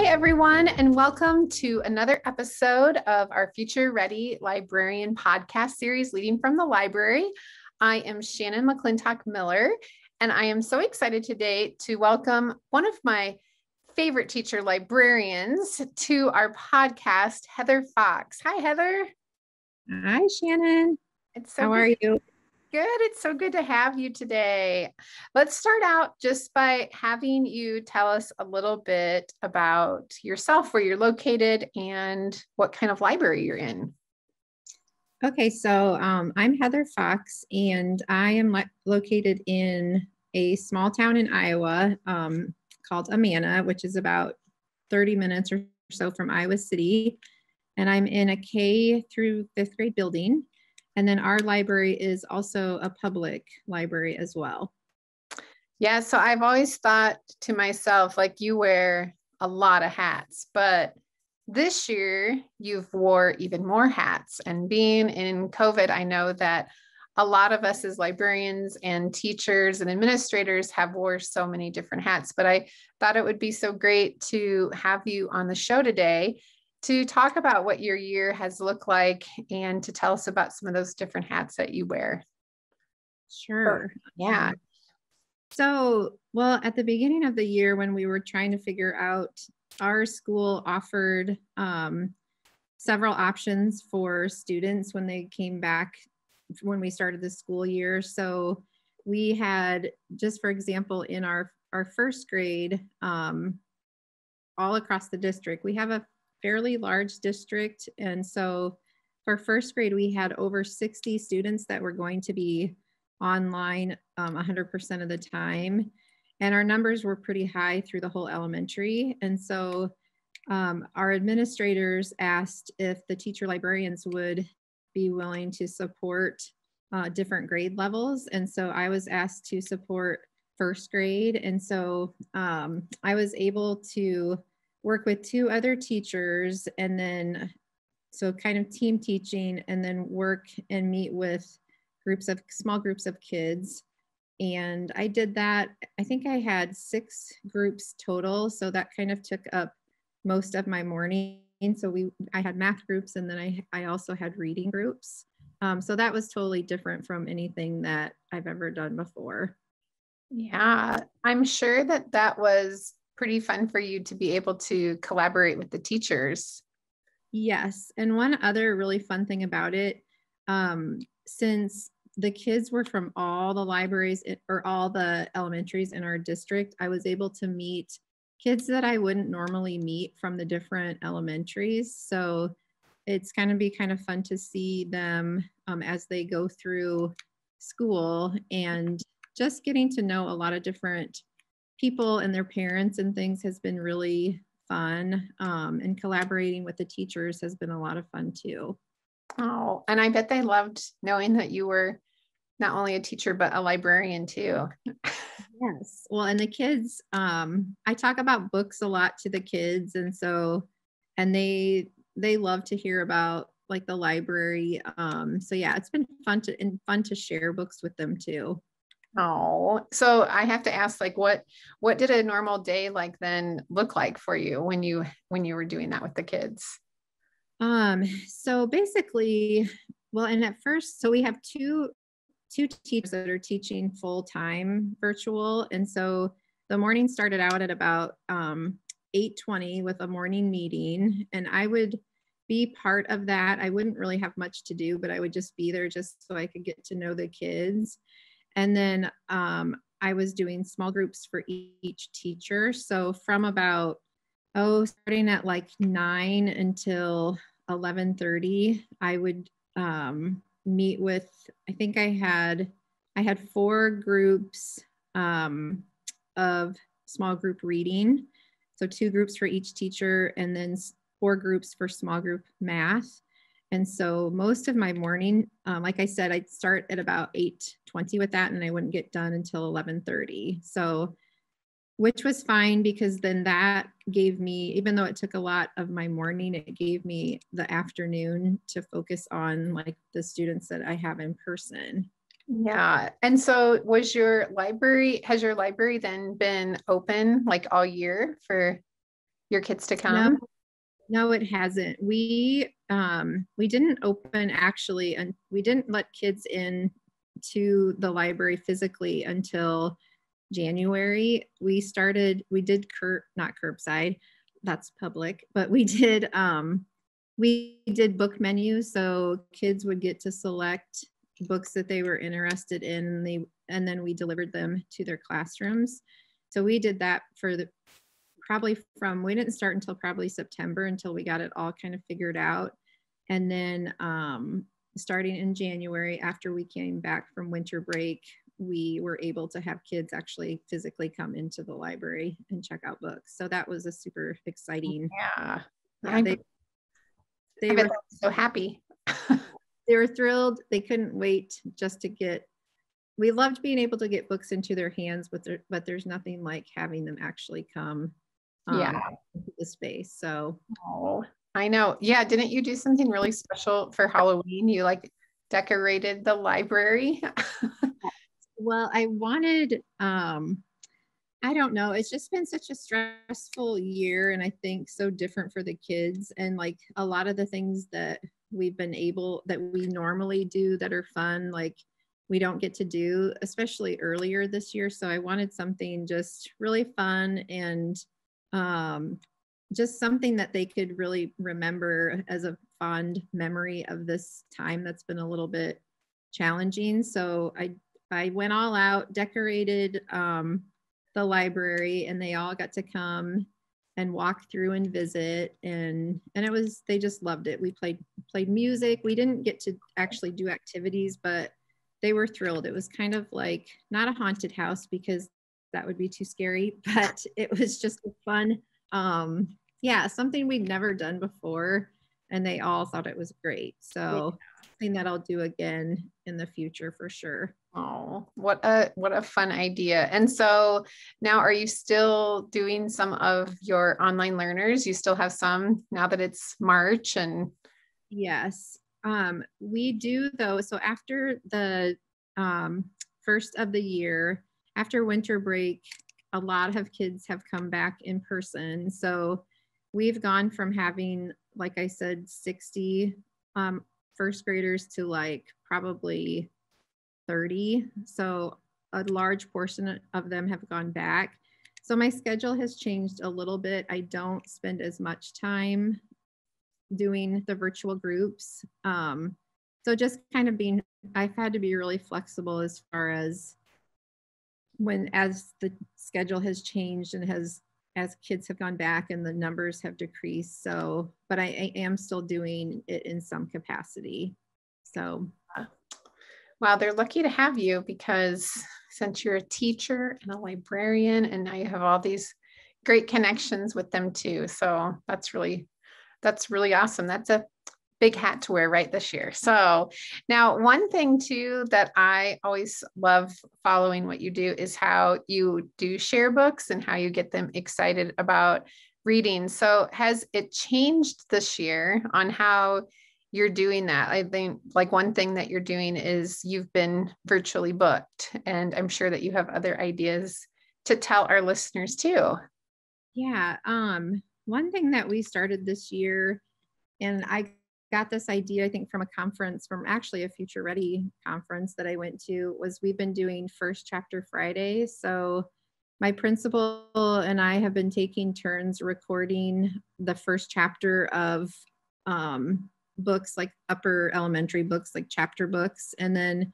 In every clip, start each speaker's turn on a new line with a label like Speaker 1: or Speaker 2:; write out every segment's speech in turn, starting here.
Speaker 1: everyone, and welcome to another episode of our Future Ready Librarian podcast series, Leading from the Library. I am Shannon McClintock Miller, and I am so excited today to welcome one of my favorite teacher librarians to our podcast, Heather Fox. Hi, Heather.
Speaker 2: Hi, Shannon. How are you?
Speaker 1: Good. It's so good to have you today. Let's start out just by having you tell us a little bit about yourself, where you're located, and what kind of library you're in.
Speaker 2: Okay, so I'm Heather Fox, and I am located in a small town in Iowa called Amana, which is about 30 minutes or so from Iowa City. And I'm in a K through 5th grade building. And then our library is also a public library as well.
Speaker 1: Yeah, so I've always thought to myself, like, you wear a lot of hats, but this year you've wore even more hats. And being in COVID, I know that a lot of us as librarians and teachers and administrators have wore so many different hats, but I thought it would be so great to have you on the show today to talk about what your year has looked like and to tell us about some of those different hats that you wear.
Speaker 2: Sure.
Speaker 1: Yeah.
Speaker 2: Well, at the beginning of the year, when we were trying to figure out, our school offered several options for students when they came back, when we started the school year. So we had, just for example, in our first grade, all across the district, we have a fairly large district. And so for first grade, we had over 60 students that were going to be online 100% of the time. And our numbers were pretty high through the whole elementary. And so our administrators asked if the teacher librarians would be willing to support different grade levels. And so I was asked to support first grade. And so I was able to work with 2 other teachers, and then so kind of team teaching, and then work and meet with small groups of kids. And I did that. I think I had 6 groups total. So that kind of took up most of my morning. So I had math groups, and then I also had reading groups. So that was totally different from anything that I've ever done before.
Speaker 1: Yeah, I'm sure that was pretty fun for you to be able to collaborate with the teachers.
Speaker 2: Yes. And one other really fun thing about it, since the kids were from all the libraries or all the elementaries in our district, I was able to meet kids that I wouldn't normally meet from the different elementaries. So it's going to be kind of fun to see them as they go through school, and just getting to know a lot of different people and their parents and things has been really fun. And collaborating with the teachers has been a lot of fun too.
Speaker 1: Oh, and I bet they loved knowing that you were not only a teacher, but a librarian too.
Speaker 2: Yes. Well, and the kids, I talk about books a lot to the kids. And they love to hear about like the library. So yeah, it's been fun to share books with them too.
Speaker 1: Oh, so I have to ask, like, what did a normal day like then look like for you when you were doing that with the kids?
Speaker 2: So basically, well, and at first, so we have two teachers that are teaching full-time virtual. And so the morning started out at about 8:20 with a morning meeting, and I would be part of that. I wouldn't really have much to do, but I would just be there just so I could get to know the kids. And then I was doing small groups for each teacher. So from about, starting at like 9 until 11:30, I would meet with, I think I had 4 groups of small group reading. So 2 groups for each teacher, and then 4 groups for small group math. And so most of my morning, like I said, I'd start at about 8:20 with that, and I wouldn't get done until 11:30. So, which was fine, because then that gave me, even though it took a lot of my morning, it gave me the afternoon to focus on like the students that I have in person.
Speaker 1: Yeah. And so has your library then been open like all year for your kids to
Speaker 2: No,
Speaker 1: come?
Speaker 2: no, it hasn't. We didn't open actually, and we didn't let kids in to the library physically until January. We did not curbside, that's public, but we did book menus, so kids would get to select books that they were interested in, and then we delivered them to their classrooms. So we did that for we didn't start until probably September, until we got it all kind of figured out. And then starting in January, after we came back from winter break, we were able to have kids actually physically come into the library and check out books. So that was a super exciting.
Speaker 1: Yeah.
Speaker 2: They were
Speaker 1: so happy.
Speaker 2: They were thrilled. They couldn't wait just to we loved being able to get books into their hands, but there's nothing like having them actually come into the space. So
Speaker 1: I know. Yeah. Didn't you do something really special for Halloween? You like decorated the library?
Speaker 2: Well, I wanted, I don't know. It's just been such a stressful year, and I think so different for the kids. And like a lot of the things that we normally do that are fun, like we don't get to do, especially earlier this year. So I wanted something just really fun and just something that they could really remember as a fond memory of this time that's been a little bit challenging. So I went all out, decorated the library, and they all got to come and walk through and visit, and they just loved it. We played music. We didn't get to actually do activities, but they were thrilled. It was kind of like not a haunted house because that would be too scary, but it was just a fun, something we'd never done before, and they all thought it was great. So something that I'll do again in the future for sure.
Speaker 1: Oh, what a fun idea. And so now, are you still doing some of your online learners? You still have some now that it's March? And
Speaker 2: yes, we do though. So after the first of the year, after winter break, a lot of kids have come back in person. So we've gone from having, like I said, 60 first graders to like probably 30. So a large portion of them have gone back. So my schedule has changed a little bit. I don't spend as much time doing the virtual groups. So just kind of I've had to be really flexible as far as as the schedule has changed and as kids have gone back and the numbers have decreased. So, but I am still doing it in some capacity. So.
Speaker 1: Wow, they're lucky to have you, because since you're a teacher and a librarian, and now you have all these great connections with them too. So that's really awesome. That's a big hat to wear right this year. So now, one thing too that I always love following what you do is how you do share books and how you get them excited about reading. So has it changed this year on how you're doing that? I think like one thing that you're doing is you've been virtually booked, and I'm sure that you have other ideas to tell our listeners too.
Speaker 2: Yeah. One thing that we started this year, and I got this idea, I think, from a conference, from actually a Future Ready conference that I went to, was we've been doing First Chapter Friday. So my principal and I have been taking turns recording the first chapter of books, like upper elementary books, like chapter books. And then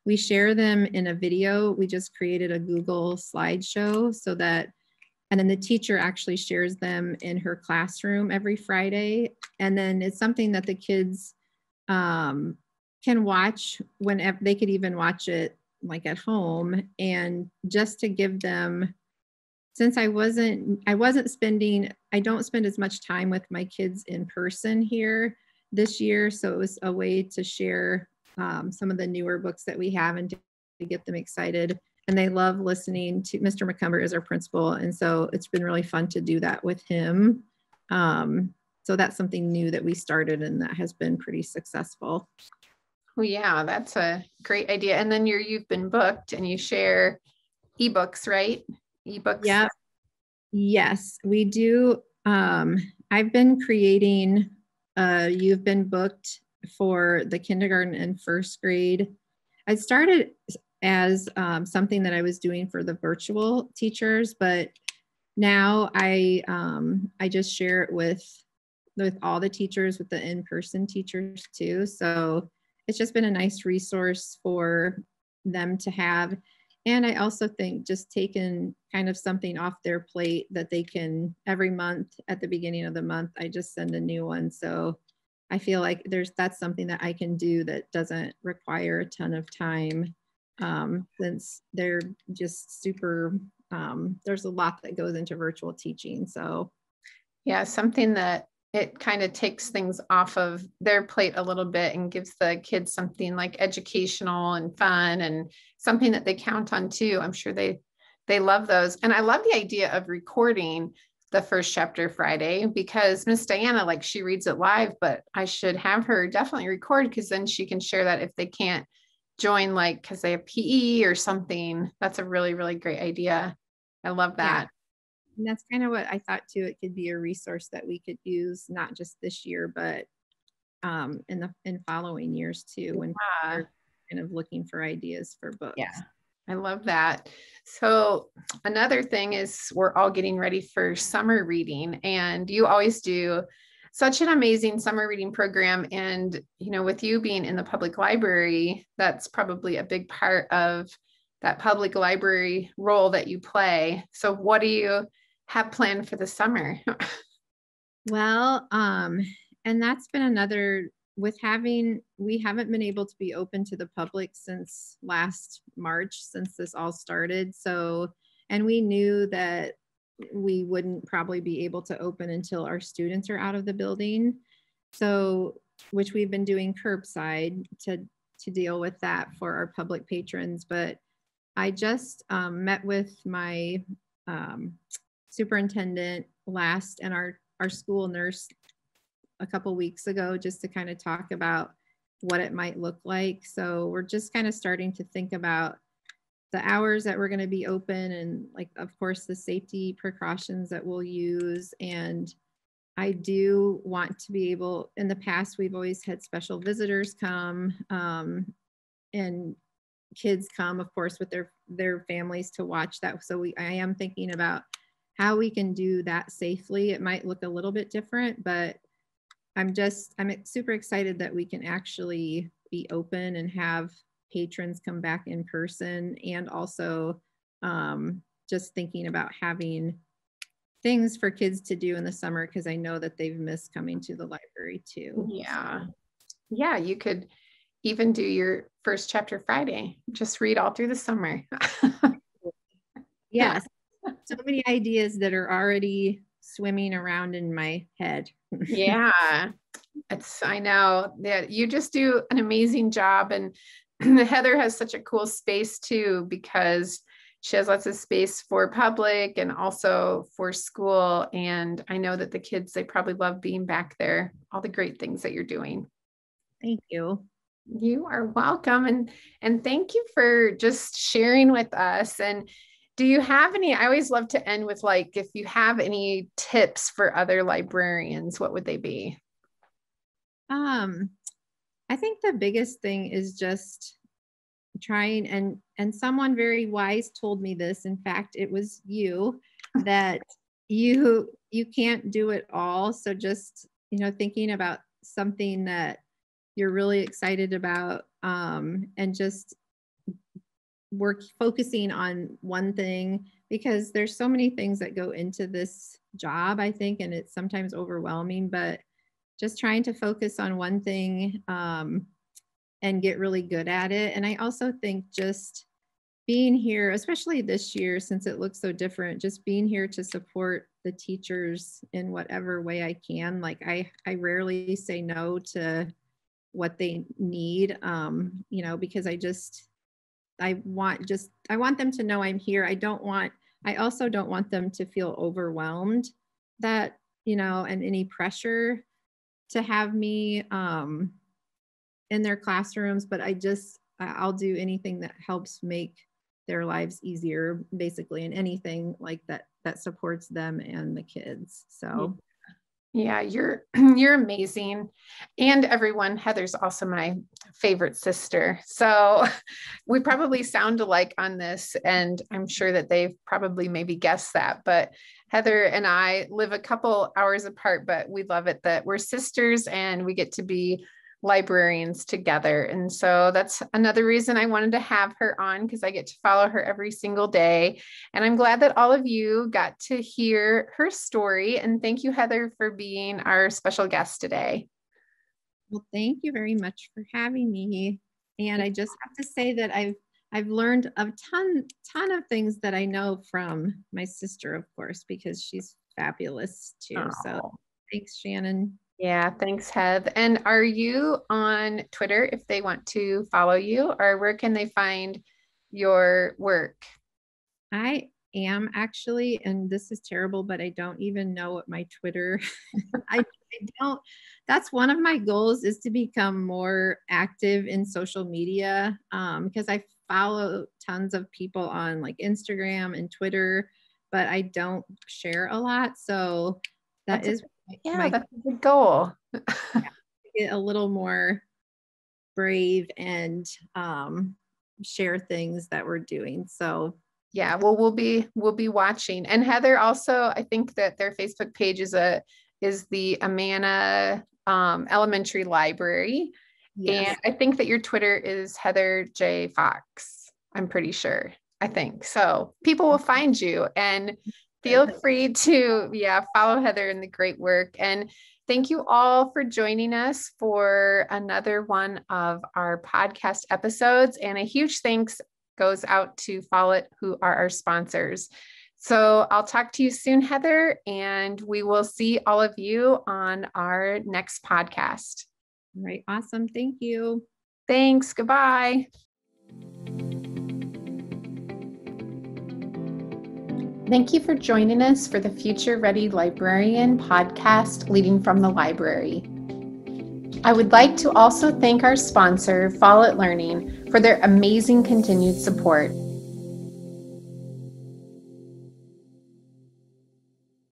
Speaker 2: we share them in a video. We just created a Google slideshow so that, and then the teacher actually shares them in her classroom every Friday. And then it's something that the kids can watch whenever. They could even watch it like at home. And just to give them, since I don't spend as much time with my kids in person here this year. So it was a way to share some of the newer books that we have and to get them excited. And they love listening to Mr. McCumber is our principal. And so it's been really fun to do that with him. So that's something new that we started, and that has been pretty successful.
Speaker 1: Well, yeah, that's a great idea. And then you've been booked and you share eBooks, right? eBooks.
Speaker 2: Yeah. Yes, we do. I've been creating, you've been booked for the kindergarten and first grade. I started as something that I was doing for the virtual teachers, but now I just share it with all the teachers, with the in-person teachers too. So it's just been a nice resource for them to have. And I also think just taking kind of something off their plate that they can every month at the beginning of the month, I just send a new one. So I feel like that's something that I can do that doesn't require a ton of time, since they're just super, there's a lot that goes into virtual teaching. So
Speaker 1: yeah, something that it kind of takes things off of their plate a little bit and gives the kids something like educational and fun and something that they count on too. I'm sure they love those. And I love the idea of recording the first chapter Friday, because Miss Diana, like, she reads it live, but I should have her definitely record, because then she can share that if they can't join, like, because they have PE or something. That's a really, really great idea. I love that.
Speaker 2: Yeah. And that's kind of what I thought too. It could be a resource that we could use, not just this year, but in following years too, when we're kind of looking for ideas for books.
Speaker 1: Yeah, I love that. So another thing is we're all getting ready for summer reading, and you always do such an amazing summer reading program. And, you know, with you being in the public library, that's probably a big part of that public library role that you play. So what do you have planned for the summer?
Speaker 2: Well, and that's been another, we haven't been able to be open to the public since last March, since this all started. So, and we knew that we wouldn't probably be able to open until our students are out of the building. So, which we've been doing curbside to deal with that for our public patrons. But I just met with my superintendent and our school nurse a couple weeks ago, just to kind of talk about what it might look like. So we're just kind of starting to think about the hours that we're going to be open, and, like, of course, the safety precautions that we'll use. And I do want to be able, in the past, we've always had special visitors come, and kids come, of course, with their families to watch that. So I am thinking about how we can do that safely. It might look a little bit different, but I'm super excited that we can actually be open and have patrons come back in person. And also just thinking about having things for kids to do in the summer, because I know that they've missed coming to the library too.
Speaker 1: Yeah. Yeah, you could even do your first chapter Friday. Just read all through the summer.
Speaker 2: Yes. So many ideas that are already swimming around in my head.
Speaker 1: Yeah, I know that you just do an amazing job. And Heather has such a cool space too, because she has lots of space for public and also for school. And I know that the kids, they probably love being back there, all the great things that you're doing.
Speaker 2: Thank you.
Speaker 1: You are welcome. And thank you for just sharing with us. And do you have any, I always love to end with, like, if you have any tips for other librarians, what would they be?
Speaker 2: I think the biggest thing is just trying, and someone very wise told me this. In fact, it was you, that you can't do it all. So just, thinking about something that you're really excited about, and just focusing on one thing, because there's so many things that go into this job, I think, and it's sometimes overwhelming, but just trying to focus on one thing, and get really good at it. And I also think just being here, especially this year, since it looks so different, just being here to support the teachers in whatever way I can. Like, I rarely say no to what they need, because I want them to know I'm here. I also don't want them to feel overwhelmed that, and any pressure to have me in their classrooms, but I'll do anything that helps make their lives easier, basically, in anything like that supports them and the kids. So
Speaker 1: yeah, you're amazing. And everyone, Heather's also my favorite sister. So we probably sound alike on this, and I'm sure that they've probably maybe guessed that, but Heather and I live a couple hours apart, but we love it that we're sisters and we get to be librarians together. And so that's another reason I wanted to have her on, because I get to follow her every single day. And I'm glad that all of you got to hear her story. And thank you, Heather, for being our special guest today.
Speaker 2: Well, thank you very much for having me. And I just have to say that I've learned a ton of things that I know from my sister, of course, because she's fabulous too.
Speaker 1: Oh.
Speaker 2: So thanks, Shannon.
Speaker 1: Yeah, thanks, Heath. And are you on Twitter if they want to follow you, or where can they find your work?
Speaker 2: I am actually, and this is terrible, but I don't even know what my Twitter, I don't, that's one of my goals, is to become more active in social media, because I follow tons of people on like Instagram and Twitter, but I don't share a lot. So that's a
Speaker 1: good goal.
Speaker 2: Get a little more brave and share things that we're doing. So
Speaker 1: yeah, well, we'll be watching. And Heather, also, I think that their Facebook page is the Amana Elementary Library. Yes. And I think that your Twitter is Heather J. Fox. I'm pretty sure. I think so. People will find you, and feel free to follow Heather in the great work. And thank you all for joining us for another one of our podcast episodes. And a huge thanks goes out to Follett, who are our sponsors. So I'll talk to you soon, Heather, and we will see all of you on our next podcast.
Speaker 2: All right. Awesome. Thank you.
Speaker 1: Thanks. Goodbye. Thank you for joining us for the Future Ready Librarian podcast, Leading from the Library. I would like to also thank our sponsor, Follett Learning, for their amazing continued support.